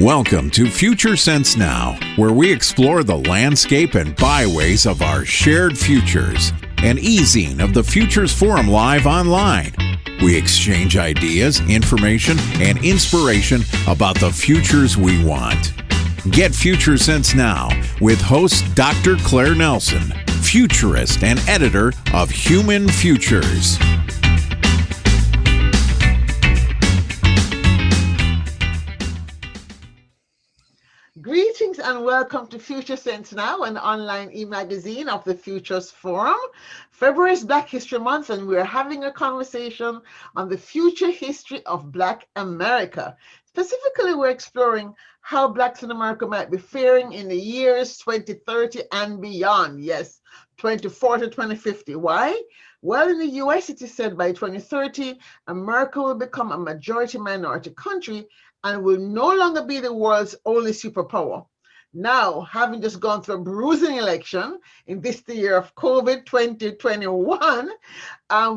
Welcome to Future Sense Now, where we explore the landscape and byways of our shared futures. An e-zine of the Futures Forum live online. We exchange ideas, information, and inspiration about the futures we want. Get Future Sense Now with host Dr. Claire Nelson, futurist and editor of Human Futures. Greetings and welcome to Future Sense Now, an online e-magazine of the Futures Forum. February is Black History Month, and we're having a conversation on the future history of Black America. Specifically, we're exploring how Blacks in America might be faring in the years 2030 and beyond. Yes, 2040, 2050. Why? Well, in the US, it is said by 2030, America will become a majority minority country and will no longer be the world's only superpower. Now, having just gone through a bruising election in this the year of COVID 2021,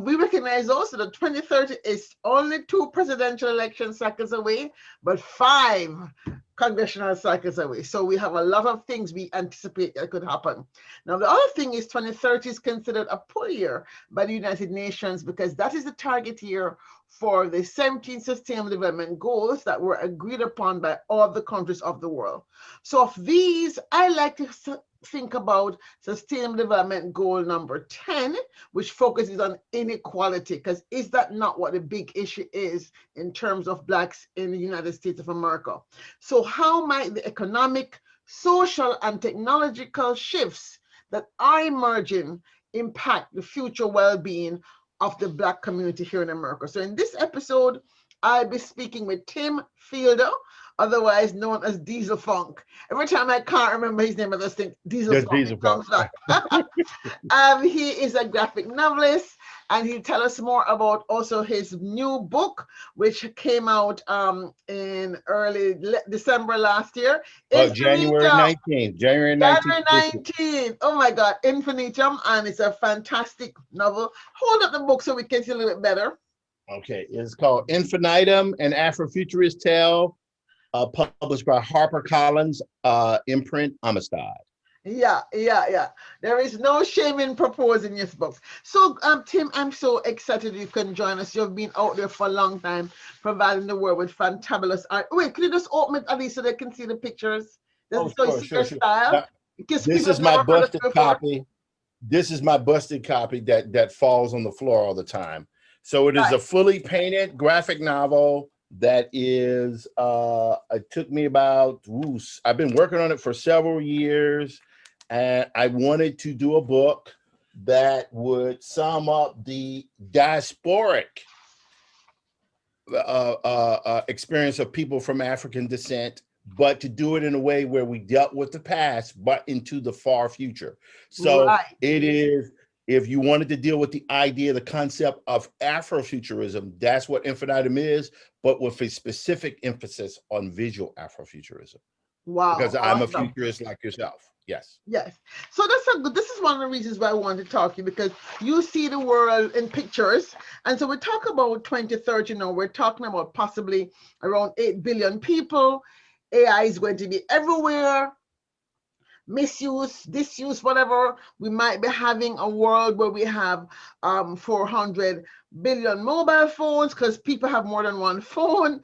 we recognize also that 2030 is only 2 presidential election cycles away, but 5 congressional cycles away. So we have a lot of things we anticipate that could happen. Now, the other thing is 2030 is considered a poor year by the United Nations because that is the target year for the 17 Sustainable Development Goals that were agreed upon by all the countries of the world. So of these, I like to think about Sustainable Development Goal number 10, which focuses on inequality, because is that not what the big issue is in terms of Blacks in the United States of America? So how might the economic, social, and technological shifts that are emerging impact the future well-being of the Black community here in America? So in this episode, I'll be speaking with Tim Fielder, otherwise known as Diesel Funk. Every time I can't remember his name, I just think Diesel Funk. Diesel Funk. He is a graphic novelist, and he'll tell us more about also his new book, which came out in early December last year. January 19th. January 19th. Oh my God, Infinitum, and it's a fantastic novel. Hold up the book so we can see a little bit better. Okay, it's called Infinitum, an Afrofuturist Tale, published by HarperCollins, imprint Amistad. Yeah. There is no shame in proposing this book. So, Tim, I'm so excited you can join us. You've been out there for a long time, providing the world with fantabulous art. Wait, can you just open it at least so they can see the pictures? Sure. Style? This is my busted copy. This is my busted copy that falls on the floor all the time. So it is a fully painted graphic novel that is, it took me about, I've been working on it for several years, and I wanted to do a book that would sum up the diasporic experience of people from African descent, but to do it in a way where we dealt with the past, but into the far future. So it is, if you wanted to deal with the idea, the concept of Afrofuturism, that's what Infinitum is, but with a specific emphasis on visual Afrofuturism. Wow. Because I'm a futurist like yourself. Yes. So this is one of the reasons why I wanted to talk to you, because you see the world in pictures. And so we talk about 2030 now, we're talking about possibly around 8 billion people. AI is going to be everywhere. Misuse, disuse, whatever. We might be having a world where we have 400 billion mobile phones because people have more than one phone.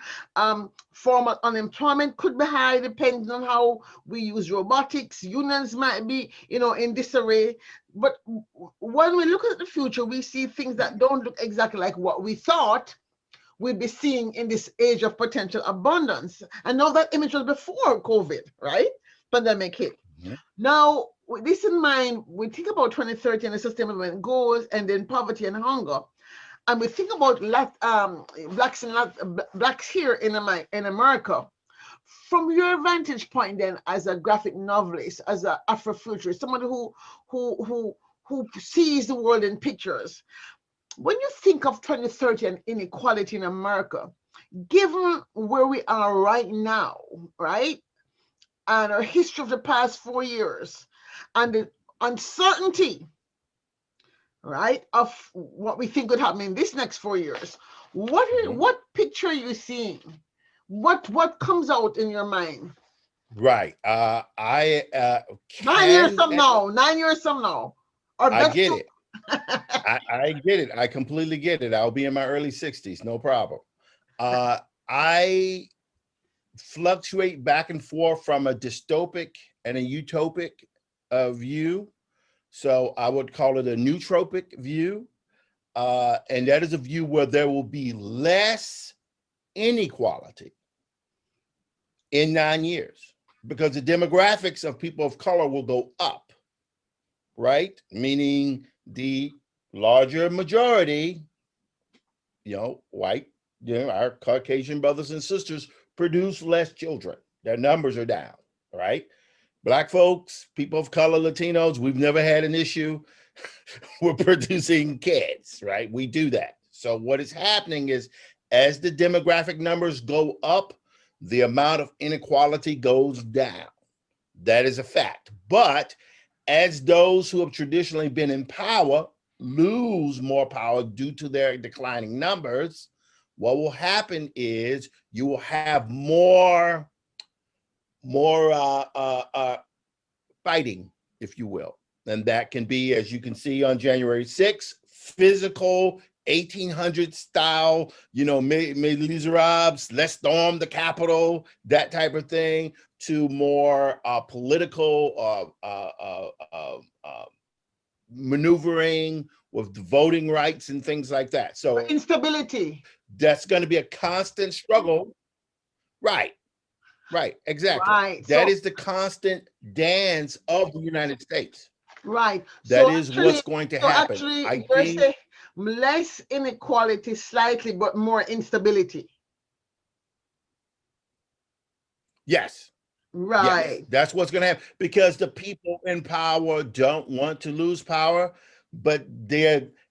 Formal unemployment could be high depending on how we use robotics. Unions might be, in disarray. But when we look at the future, we see things that don't look exactly like what we thought we'd be seeing in this age of potential abundance. And now that image was before COVID, right? Pandemic hit. Mm-hmm. Now, with this in mind, we think about 2030 and the Sustainable Development Goals, and then poverty and hunger. And we think about blacks here in America. From your vantage point then, as a graphic novelist, as an Afrofuturist, somebody who sees the world in pictures, when you think of 2030 and inequality in America, given where we are right now, right? And our history of the past 4 years, and the uncertainty, right, of what we think could happen in this next 4 years, what picture are you seeing what comes out in your mind? Right. I 9 years can. from now, 9 years from now, or I best get to it. I get it. I completely get it. I'll be in my early 60s, no problem. I fluctuate back and forth from a dystopic and a utopic view. So I would call it a nootropic view. And that is a view where there will be less inequality in 9 years because the demographics of people of color will go up, right? Meaning the larger majority, white, our Caucasian brothers and sisters produce less children. Their numbers are down, right? Black folks, people of color, Latinos, we've never had an issue with producing kids, right? We do that. So what is happening is as the demographic numbers go up, the amount of inequality goes down. That is a fact. But as those who have traditionally been in power lose more power due to their declining numbers, what will happen is you will have more fighting, if you will. And that can be, as you can see on January 6th, physical 1800 style, Miserables, let's storm the Capitol, that type of thing, to more political maneuvering with the voting rights and things like that. So instability. That's going to be a constant struggle. Right. Right, exactly. Right. That is the constant dance of the United States. Right. That is what's going to happen. Actually, you're saying less inequality slightly, but more instability. Yes. Right. Yes. That's what's going to happen because the people in power don't want to lose power, but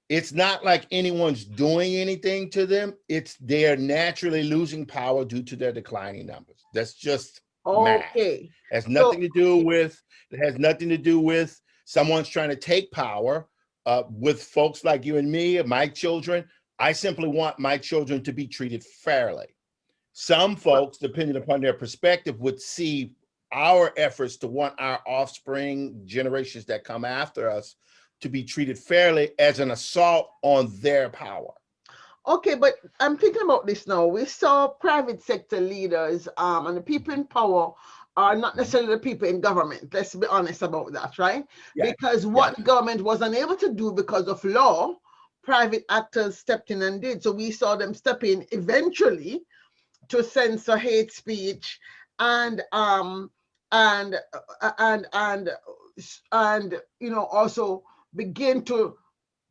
it's not like anyone's doing anything to them. They're naturally losing power due to their declining numbers. That's just math. It has nothing to do with someone's trying to take power. With folks like you and me, my children, I simply want my children to be treated fairly. Some folks, depending upon their perspective, would see our efforts to want our offspring, generations that come after us, to be treated fairly as an assault on their power. Okay, but I'm thinking about this now. We saw private sector leaders and the people in power are not necessarily the people in government. Let's be honest about that, right? Yes. Because what the government was unable to do because of law, private actors stepped in and did. So we saw them step in eventually to censor hate speech and also begin to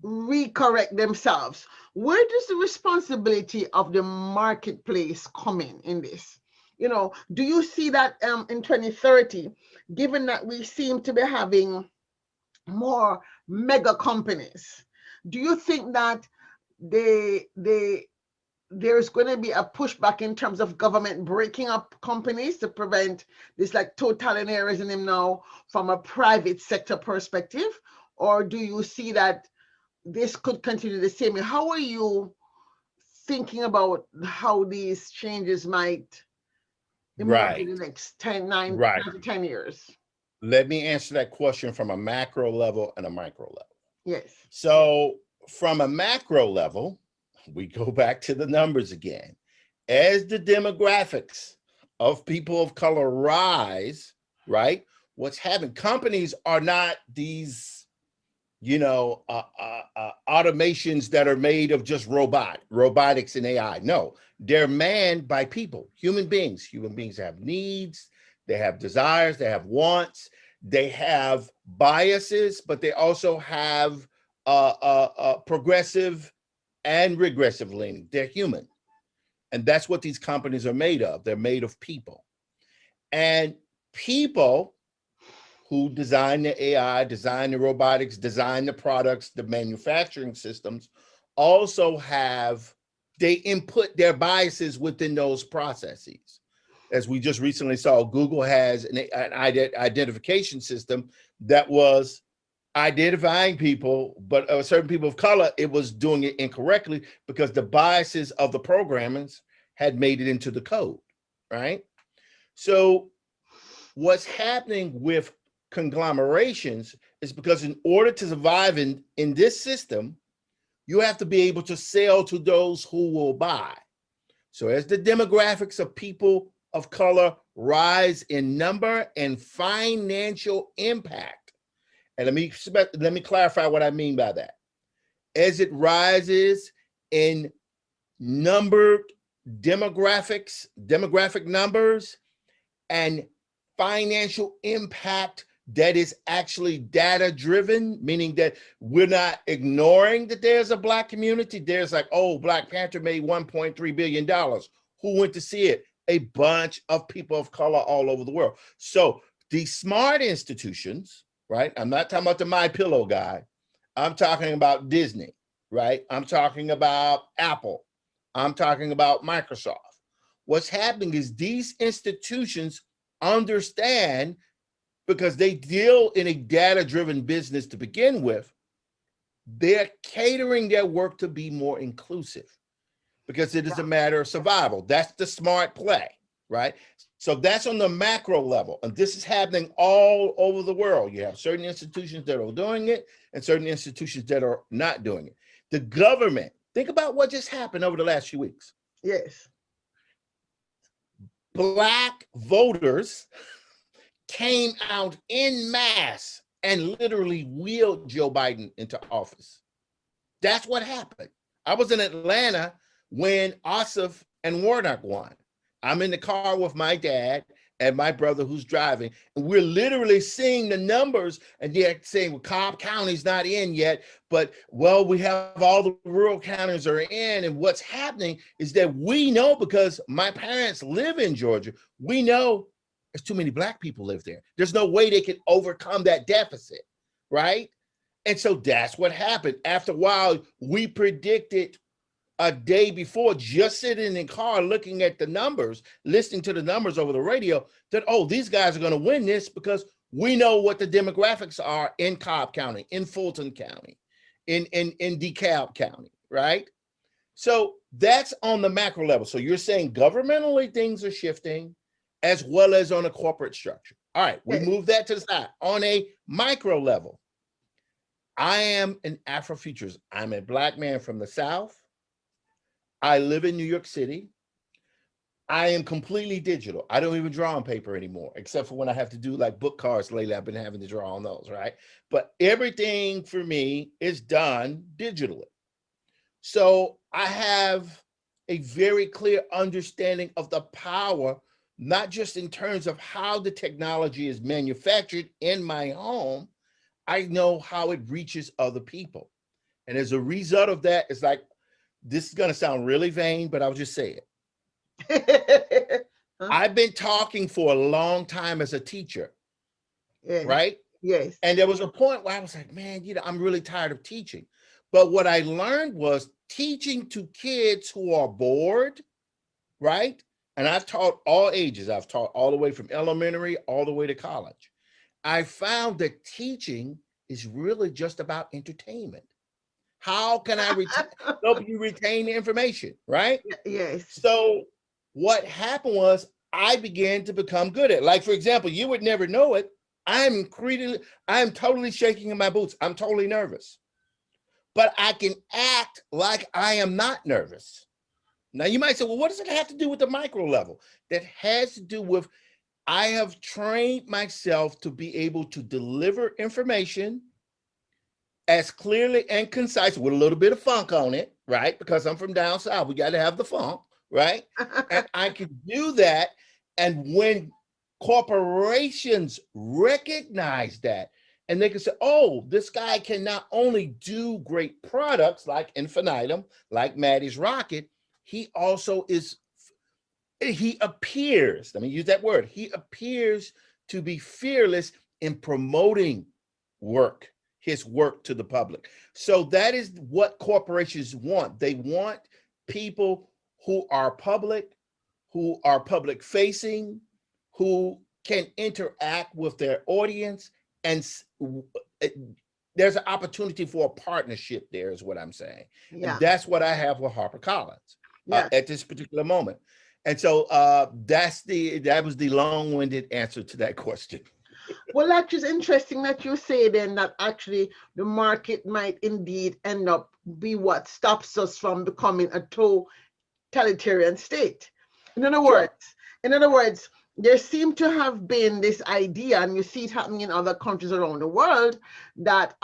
recorrect themselves. Where does the responsibility of the marketplace come in this? Do you see that in 2030, given that we seem to be having more mega companies, do you think that there's going to be a pushback in terms of government breaking up companies to prevent this like totalitarianism now from a private sector perspective? Or do you see that this could continue the same way? How are you thinking about how these changes might emerge in the next 10 to 10 years? Let me answer that question from a macro level and a micro level. Yes. So from a macro level, we go back to the numbers again. As the demographics of people of color rise, right? What's happening? Companies are not these, automations that are made of just robotics and AI. No, they're manned by people, human beings. Human beings have needs, they have desires, they have wants, they have biases, but they also have progressive and regressive leaning. They're human. And that's what these companies are made of. They're made of people. And people who design the AI, design the robotics, design the products, the manufacturing systems, also they input their biases within those processes. As we just recently saw, Google has an identification system that was identifying people, but certain people of color, it was doing it incorrectly because the biases of the programmers had made it into the code. right? So what's happening with conglomerations is because in order to survive in this system, you have to be able to sell to those who will buy. So as the demographics of people of color rise in number and financial impact, and let me clarify what I mean by that. As it rises in numbered demographic numbers, and financial impact that is actually data driven, meaning that we're not ignoring that there's a Black community. There's like, oh, Black Panther made $1.3 billion. Who went to see it? A bunch of people of color all over the world. So these smart institutions, right? I'm not talking about the My Pillow guy. I'm talking about Disney, right? I'm talking about Apple. I'm talking about Microsoft. What's happening is these institutions understand, because they deal in a data-driven business to begin with, they're catering their work to be more inclusive because it is a matter of survival. That's the smart play, right? So that's on the macro level. And this is happening all over the world. You have certain institutions that are doing it and certain institutions that are not doing it. The government, think about what just happened over the last few weeks. Yes. Black voters came out en masse and literally wheeled Joe Biden into office. That's what happened. I was in Atlanta when Ossoff and Warnock won. I'm in the car with my dad and my brother who's driving, and we're literally seeing the numbers, and they're saying, well, Cobb County's not in yet, but, well, we have all the rural counties are in, and what's happening is that we know, because my parents live in Georgia, we know there's too many Black people live there. There's no way they can overcome that deficit, right? And so that's what happened. After a while, we predicted a day before, just sitting in the car looking at the numbers, listening to the numbers over the radio, that, oh, these guys are going to win this because we know what the demographics are in Cobb County, in Fulton County, in DeKalb County, right? So that's on the macro level. So you're saying governmentally things are shifting as well as on a corporate structure. All right, we move that to the side. On a micro level, I am an Afrofuturist. I'm a Black man from the South. I live in New York City. I am completely digital. I don't even draw on paper anymore, except for when I have to do like book cards lately. I've been having to draw on those, right? But everything for me is done digitally. So I have a very clear understanding of the power, not just in terms of how the technology is manufactured in my home. I know how it reaches other people. And as a result of that, it's like, this is going to sound really vain, but I'll just say it. I've been talking for a long time as a teacher, right? Yes. And there was a point where I was like, man, I'm really tired of teaching. But what I learned was teaching to kids who are bored, right? And I've taught all ages. I've taught all the way from elementary all the way to college. I found that teaching is really just about entertainment. How can I help you retain the information, right? Yes. So what happened was I began to become good at it. Like, for example, you would never know it. I'm totally shaking in my boots. I'm totally nervous. But I can act like I am not nervous. Now, you might say, well, what does it have to do with the micro level? That has to do with I have trained myself to be able to deliver information as clearly and concise with a little bit of funk on it, right? Because I'm from down south, we got to have the funk, right? And I can do that. And when corporations recognize that, and they can say, oh, this guy can not only do great products like Infinitum, like Maddie's Rocket, he also he appears, let me use that word, he appears to be fearless in promoting his work to the public. So that is what corporations want. They want people who are public facing, who can interact with their audience, and there's an opportunity for a partnership there, is what I'm saying. Yeah. And that's what I have with HarperCollins at this particular moment. And so that was the long-winded answer to that question. Well, that's just interesting that you say then that actually the market might indeed end up be what stops us from becoming a totalitarian state. In other Sure. words, there seemed to have been this idea, and you see it happening in other countries around the world, that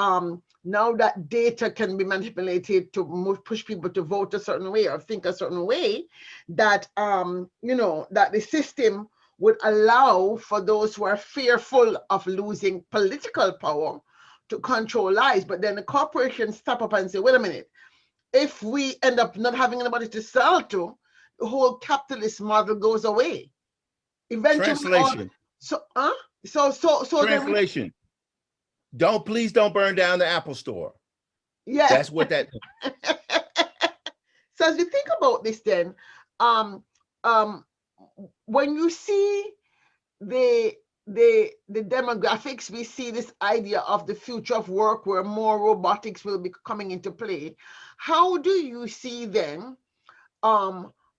now that data can be manipulated to push people to vote a certain way or think a certain way, that that the system would allow for those who are fearful of losing political power to control lives. But then the corporations step up and say, wait a minute, if we end up not having anybody to sell to, the whole capitalist model goes away. Eventually, Translation. Translation. Please don't burn down the Apple Store. Yeah. That's what that. So as we think about this then, when you see the demographics, we see this idea of the future of work where more robotics will be coming into play. How do you see then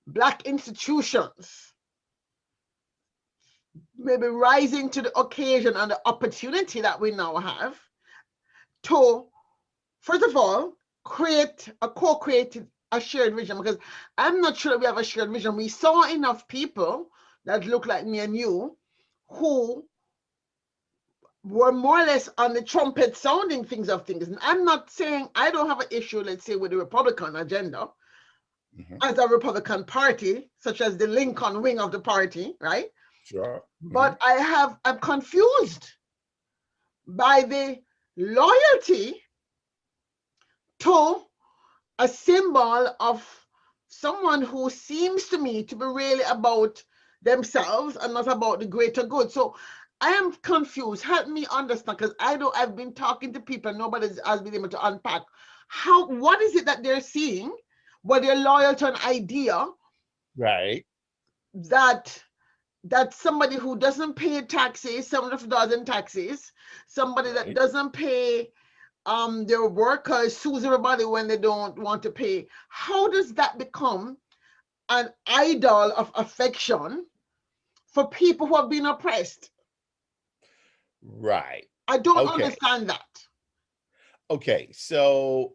Black institutions maybe rising to the occasion and the opportunity that we now have to, first of all, co-create a shared vision? Because I'm not sure we have a shared vision. We saw enough people that look like me and you who were more or less on the trumpet sounding things. And I'm not saying I don't have an issue, let's say, with the Republican agenda as a Republican party, such as the Lincoln wing of the party, right? Sure. But I'm confused by the loyalty to a symbol of someone who seems to me to be really about themselves and not about the greater good. So I am confused. Help me understand, because I've been talking to people and nobody has been able to unpack what is it that they're seeing, where they're loyal to an idea, right? That somebody who doesn't pay taxes, somebody who doesn't taxes, somebody that doesn't pay their workers, sues everybody when they don't want to pay. How does that become an idol of affection for people who have been oppressed? Right. I don't understand that. Okay, so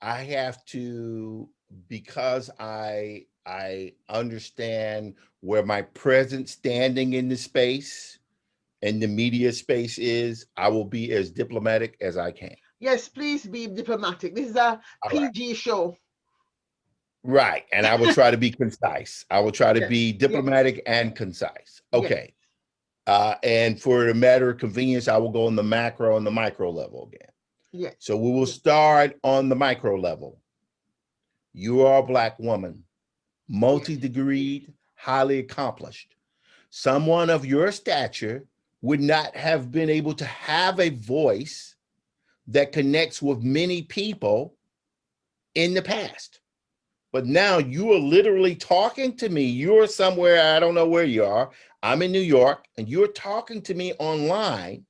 I have to, because I understand where my present standing in the space and the media space is, I will be as diplomatic as I can. Yes, please be diplomatic. This is a PG show. Right, and I will try to be concise. I will try to be diplomatic and concise. Okay. And for a matter of convenience, I will go on the macro and the micro level again. Yeah. So we will start on the micro level. You are a Black woman, multi-degreed, highly accomplished. Someone of your stature would not have been able to have a voice that connects with many people in the past. But now you are literally talking to me. You're somewhere, I don't know where you are. I'm in New York, and you're talking to me online.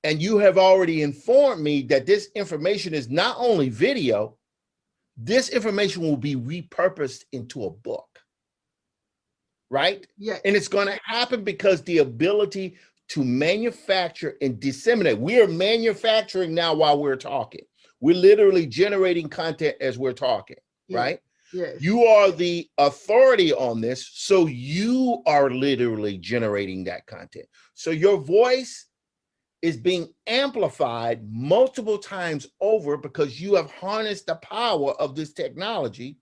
And you have already informed me that this information is not only video, this information will be repurposed into a book. Right? Yeah. And it's going to happen because the ability to manufacture and disseminate. We are manufacturing now while we're talking. We're literally generating content as we're talking, right? Yes. You are the authority on this, so you are literally generating that content. So your voice is being amplified multiple times over because you have harnessed the power of this technology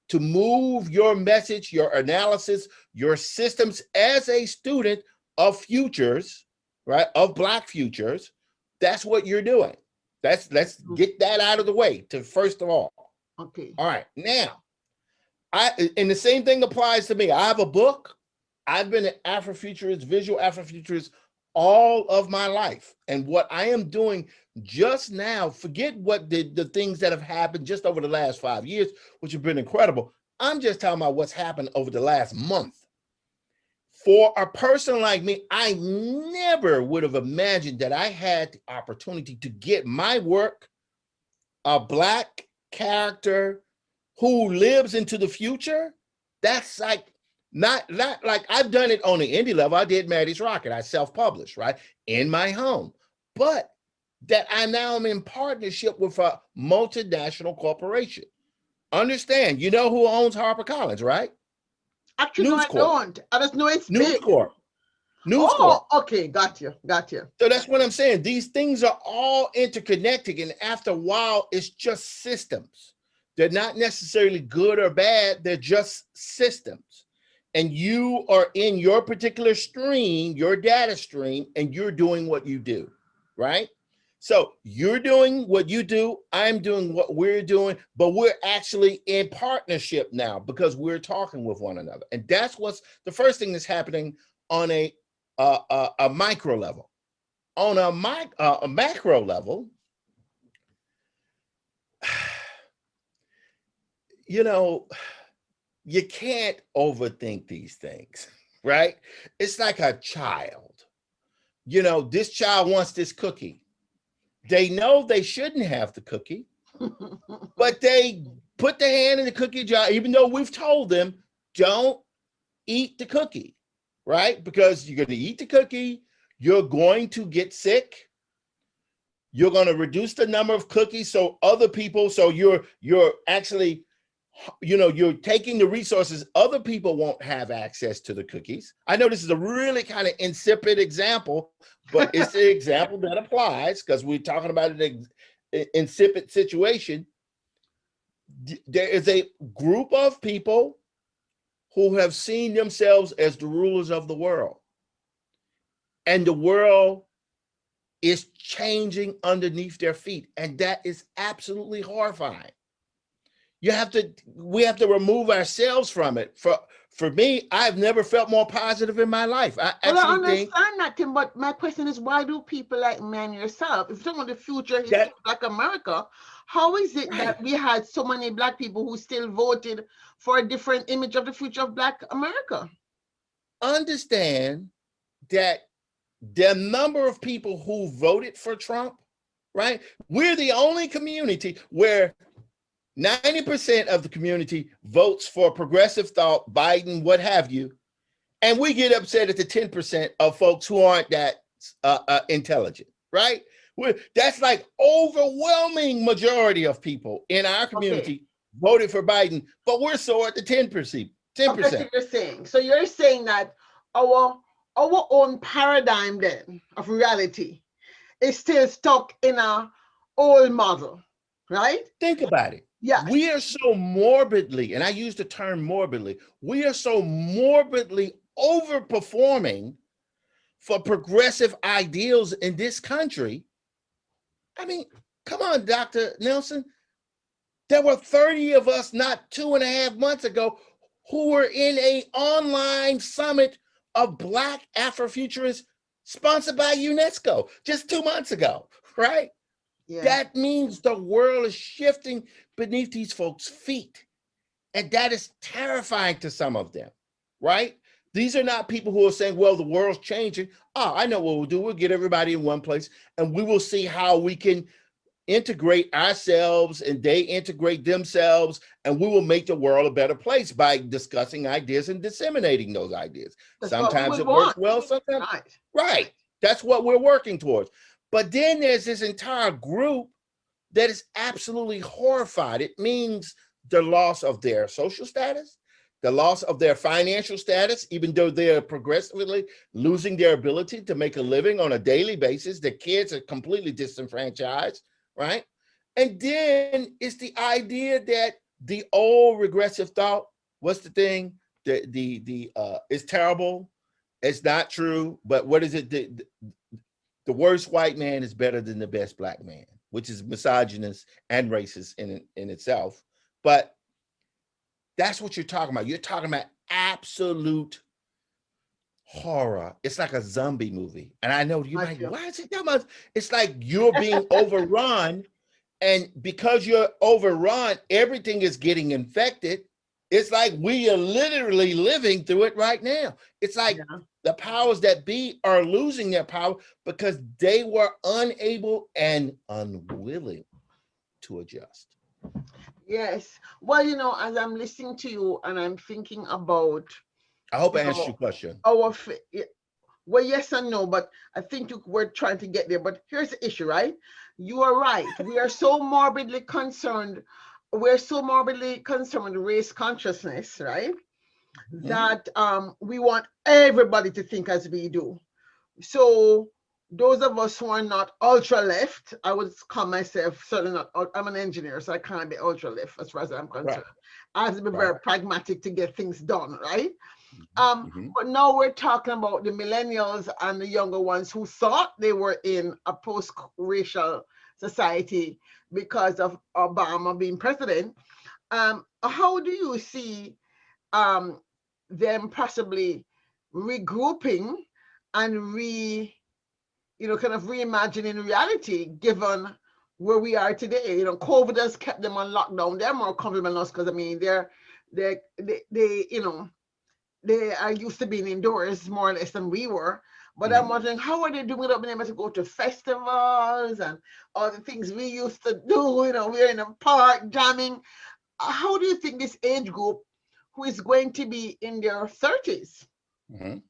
to move your message, your analysis, your systems as a student of futures, right? Of Black futures. That's what you're doing. Let's get that out of the way to first of all. Okay. All right. Now, and the same thing applies to me. I have a book. I've been an Afrofuturist, visual Afrofuturist all of my life. And what I am doing just now, forget what the things that have happened just over the last 5 years, which have been incredible. I'm just talking about what's happened over the last month. For a person like me, I never would have imagined that I had the opportunity to get my work, a Black character who lives into the future. That's like Not like I've done it on the indie level. I did Maddie's Rocket. I self-published, right? In my home. But that I now am in partnership with a multinational corporation. Understand, you know who owns HarperCollins, right? Actually, no, News I Corp. don't. I just know it's News big. Corp. News Oh, Corp. okay, got you. So that's what I'm saying. These things are all interconnected, and after a while, it's just systems. They're not necessarily good or bad. They're just systems. And you are in your particular stream, your data stream, and you're doing what you do, right? So you're doing what you do. I'm doing what we're doing, but we're actually in partnership now because we're talking with one another. And that's what's the first thing that's happening on a micro level. On a macro level, you know, you can't overthink these things, right? It's like a child. You know, this child wants this cookie. They know they shouldn't have the cookie, but they put their hand in the cookie jar, even though we've told them, don't eat the cookie, right? Because you're going to eat the cookie, you're going to get sick. You're going to reduce the number of cookies so other people, so you're actually, you know, you're taking the resources, other people won't have access to the cookies. I know this is a really kind of insipid example, but it's the example that applies because we're talking about an insipid situation. There is a group of people who have seen themselves as the rulers of the world. And the world is changing underneath their feet. And that is absolutely horrifying. We have to remove ourselves from it. For me, I've never felt more positive in my life. I understand that, Tim, but my question is, why do people like me and yourself, if you're talking about the future history of Black America, how is it that we had so many Black people who still voted for a different image of the future of Black America? Understand that the number of people who voted for Trump, right? We're the only community where 90% of the community votes for progressive thought, Biden, what have you. And we get upset at the 10% of folks who aren't that intelligent, right? That's like overwhelming majority of people in our community voted for Biden, but we're sore at the 10%. 10%. So you're saying that our own paradigm then of reality is still stuck in a old model, right? Think about it. Yeah. We are so morbidly, and I use the term morbidly, we are so morbidly overperforming for progressive ideals in this country. I mean, come on, Dr. Nelson. There were 30 of us not 2.5 months ago who were in an online summit of Black Afrofuturists sponsored by UNESCO just 2 months ago, right? Yeah. That means the world is shifting beneath these folks' feet. And that is terrifying to some of them, right? These are not people who are saying, well, the world's changing. Oh, I know what we'll do. We'll get everybody in one place and we will see how we can integrate ourselves and they integrate themselves, and we will make the world a better place by discussing ideas and disseminating those ideas. Sometimes it works well, sometimes right. That's what we're working towards. But then there's this entire group that is absolutely horrified. It means the loss of their social status, the loss of their financial status, even though they're progressively losing their ability to make a living on a daily basis. Their kids are completely disenfranchised, right? And then it's the idea that the old regressive thought, what's the thing? It's terrible. It's not true. But what is it? The worst white man is better than the best Black man, which is misogynist and racist in itself. But that's what you're talking about. You're talking about absolute horror. It's like a zombie movie. And I know you're like, why is it that much? It's like you're being overrun. And because you're overrun, everything is getting infected. It's like we are literally living through it right now. It's like the powers that be are losing their power because they were unable and unwilling to adjust. Yes. Well, you know, as I'm listening to you and I'm thinking about I hope I answered your question. Well, yes and no, but I think we're trying to get there. But here's the issue, right? You are right. We are so morbidly concerned. We're so morbidly concerned with race consciousness, right? That we want everybody to think as we do. So those of us who are not ultra left, I would call myself certainly not. I'm an engineer, so I can't be ultra left as far as I'm concerned. I have to be very pragmatic to get things done, right? But now we're talking about the millennials and the younger ones who thought they were in a post-racial society because of Obama being president. How do you see them possibly regrouping and kind of reimagining reality given where we are today? COVID has kept them on lockdown. They're more comfortable than us because they are used to being indoors more or less than we were. But I'm wondering, how are they doing it, being able to go to festivals and all the things we used to do? We're in a park jamming. How do you think this age group, who is going to be in their 30s and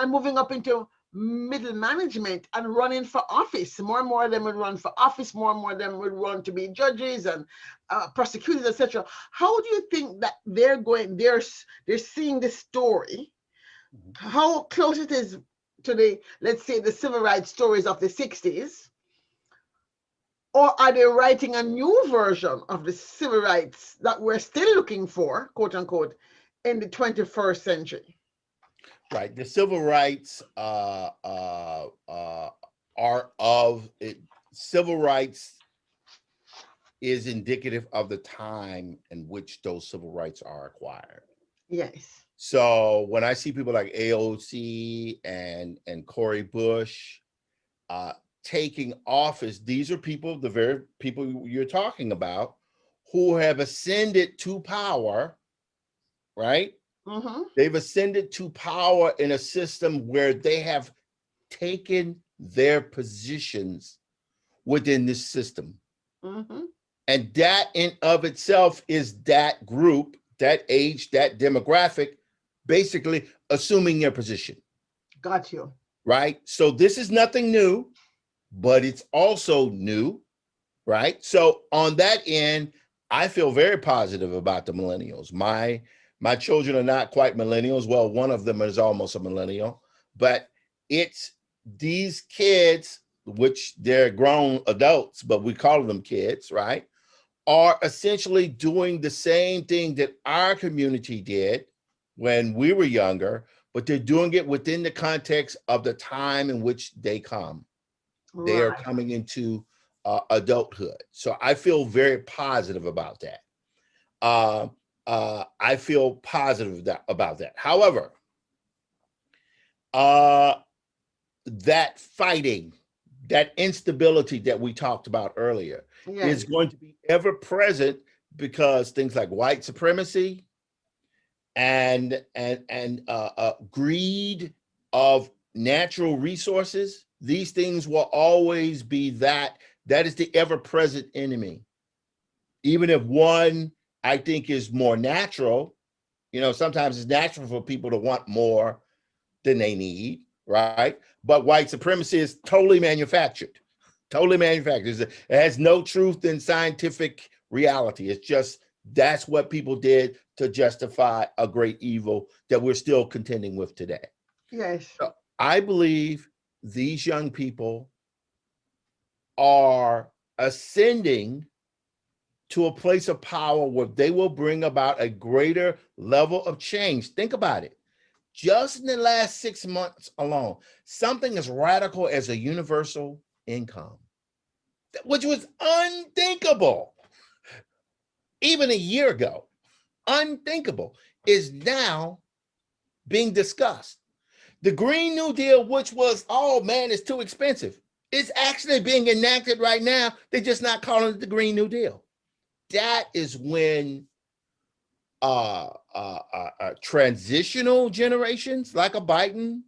moving up into middle management and running for office, more and more of them would run for office, more and more of them would run to be judges and prosecutors, etc. How do you think that they're seeing this story, how close it is to let's say the civil rights stories of the 60s, or are they writing a new version of the civil rights that we're still looking for, quote unquote, in the 21st century? Right. The civil rights are of it. Civil rights is indicative of the time in which those civil rights are acquired. Yes. So when I see people like AOC and Cori Bush taking office, these are people, the very people you're talking about, who have ascended to power, right? They've ascended to power in a system where they have taken their positions within this system. And that in of itself is that group, that age, that demographic, basically assuming their position. Got you. Right? So this is nothing new, but it's also new, right? So on that end, I feel very positive about the millennials. My children are not quite millennials. Well, one of them is almost a millennial, but it's these kids, which they're grown adults, but we call them kids, right? Are essentially doing the same thing that our community did when we were younger, but they're doing it within the context of the time in which they come. Right. They are coming into adulthood. So I feel very positive about that. I feel positive about that. However, that fighting, that instability that we talked about earlier is going to be ever present because things like white supremacy and greed of natural resources, these things will always be that is the ever-present enemy. Even if one, I think, is more natural, sometimes it's natural for people to want more than they need, right? But white supremacy is totally manufactured. It has no truth in scientific reality. It's just that's what people did to justify a great evil that we're still contending with today. Yes. So I believe these young people are ascending to a place of power where they will bring about a greater level of change. Think about it. Just in the last 6 months alone, something as radical as a universal income, which was unthinkable even a year ago, unthinkable, is now being discussed. The Green New Deal, which was, oh man, it's too expensive, is actually being enacted right now. They're just not calling it the Green New Deal. That is when transitional generations like a Biden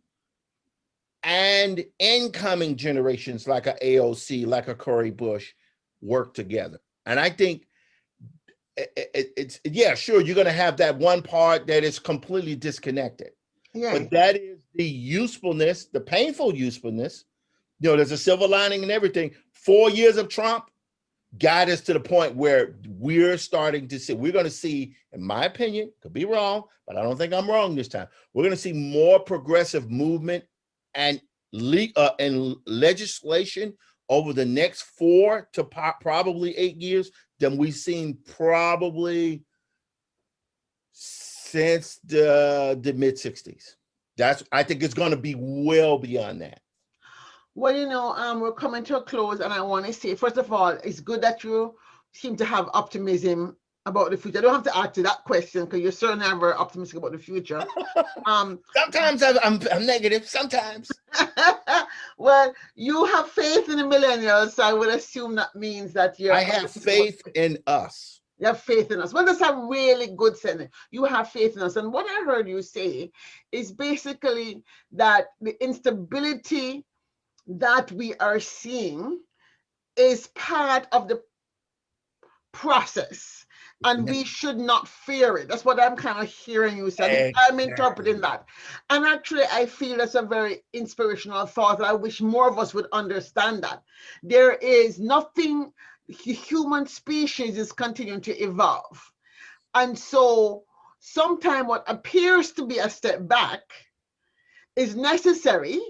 and incoming generations like a AOC, like a Cori Bush work together. And I think it's sure, you're going to have that one part that is completely disconnected. But that is the usefulness, the painful usefulness. You know, there's a silver lining and everything. 4 years of Trump got us to the point where we're starting to see, we're going to see, in my opinion, could be wrong, but I don't think I'm wrong this time. We're going to see more progressive movement and legislation over the next 4 to probably 8 years than we've seen probably since the mid 60s. I think it's going to be well beyond that. Well, you know, we're coming to a close, and I want to say, first of all, it's good that you seem to have optimism about the future. I don't have to ask you that question because you're certainly very optimistic about the future. Sometimes I'm negative. Sometimes. Well, you have faith in the millennials, so I would assume that means that I have faith in us. You have faith in us. Well, that's a really good sentence. You have faith in us. And what I heard you say is basically that the instability that we are seeing is part of the process, and we should not fear it. That's what I'm kind of hearing you say. I'm interpreting that. And actually, I feel that's a very inspirational thought. I wish more of us would understand that. There is nothing, the human species is continuing to evolve. And so sometimes what appears to be a step back is necessary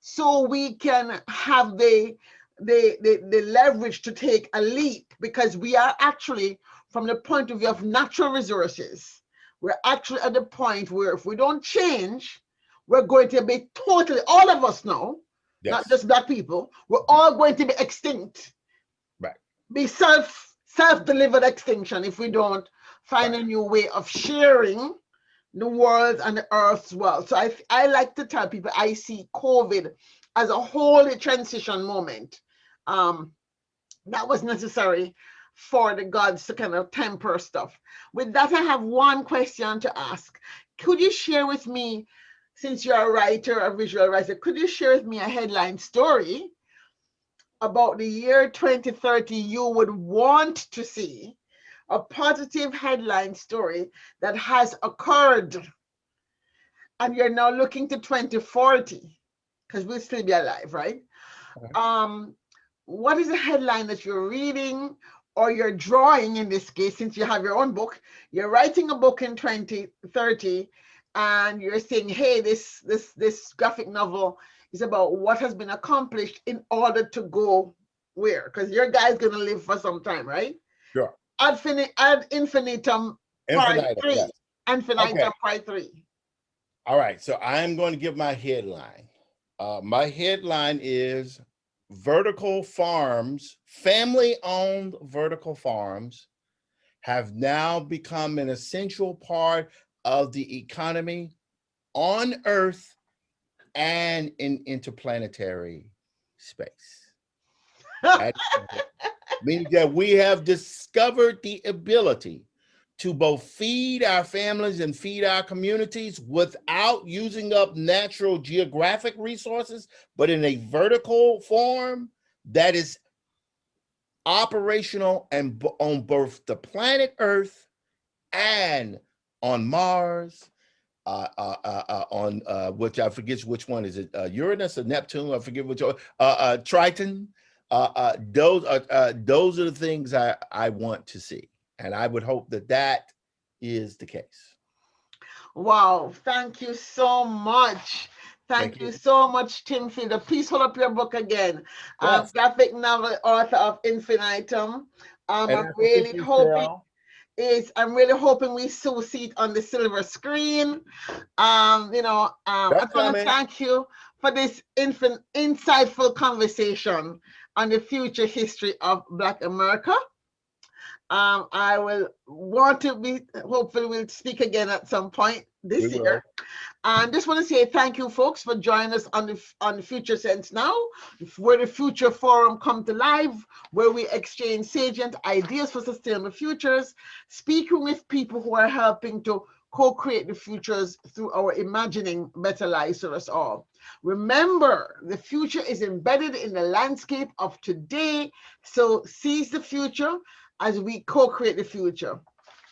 so we can have the leverage to take a leap, because we are actually, from the point of view of natural resources, we're actually at the point where if we don't change, we're going to be totally, all of us now, not just Black people, we're all going to be extinct. Right. Be self-delivered extinction if we don't find a new way of sharing the world and the earth's wealth. So I like to tell people I see COVID as a holy transition moment. That was necessary for the gods to kind of temper stuff. With that, I have one question to ask. Could you share with me, since you're a writer, a visual writer, could you share with me a headline story about the year 2030 you would want to see, a positive headline story that has occurred, and you're now looking to 2040, because we'll still be alive, right? What is the headline that you're reading or you're drawing, in this case, since you have your own book? You're writing a book in 2030, and you're saying, hey, this graphic novel is about what has been accomplished in order to go where? Because your guy's going to live for some time, right? Sure. Ad infinitum, part 3. Yes. Infinitum, part 3. All right, so I'm going to give my headline. My headline is vertical farms, family-owned vertical farms have now become an essential part of the economy on Earth and in interplanetary space. Meaning that we have discovered the ability to both feed our families and feed our communities without using up natural geographic resources, but in a vertical form that is operational and on both the planet Earth and on Mars, on which I forget which one is it, Uranus or Neptune? I forget which one. Triton. Those are the things I want to see, and I would hope that is the case. Wow! Thank you so much. Thank you so much, Tim Fielder. Please hold up your book again. Yes. Graphic novel author of Infinitum. I'm really hoping we soon see it on the silver screen. I want to thank you for this insightful conversation on the future history of Black America. I will want to be, hopefully we'll speak again at some point this year. And just want to say thank you, folks, for joining us on the Future Sense Now, where the Future Forum come to life, where we exchange salient ideas for sustainable futures, speaking with people who are helping to co-create the futures through our imagining better lives for us all. Remember, the future is embedded in the landscape of today, so seize the future as we co-create the future.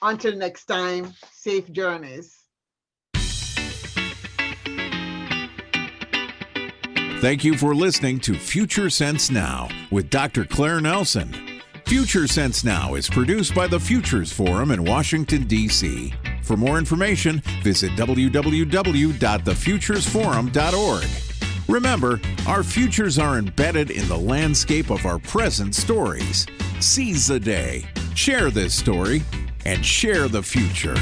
Until next time, safe journeys. Thank you for listening to Future Sense Now with Dr. Claire Nelson. Future Sense Now is produced by the Futures Forum in Washington, D.C. For more information, visit www.thefuturesforum.org. Remember, our futures are embedded in the landscape of our present stories. Seize the day, share this story, and share the future.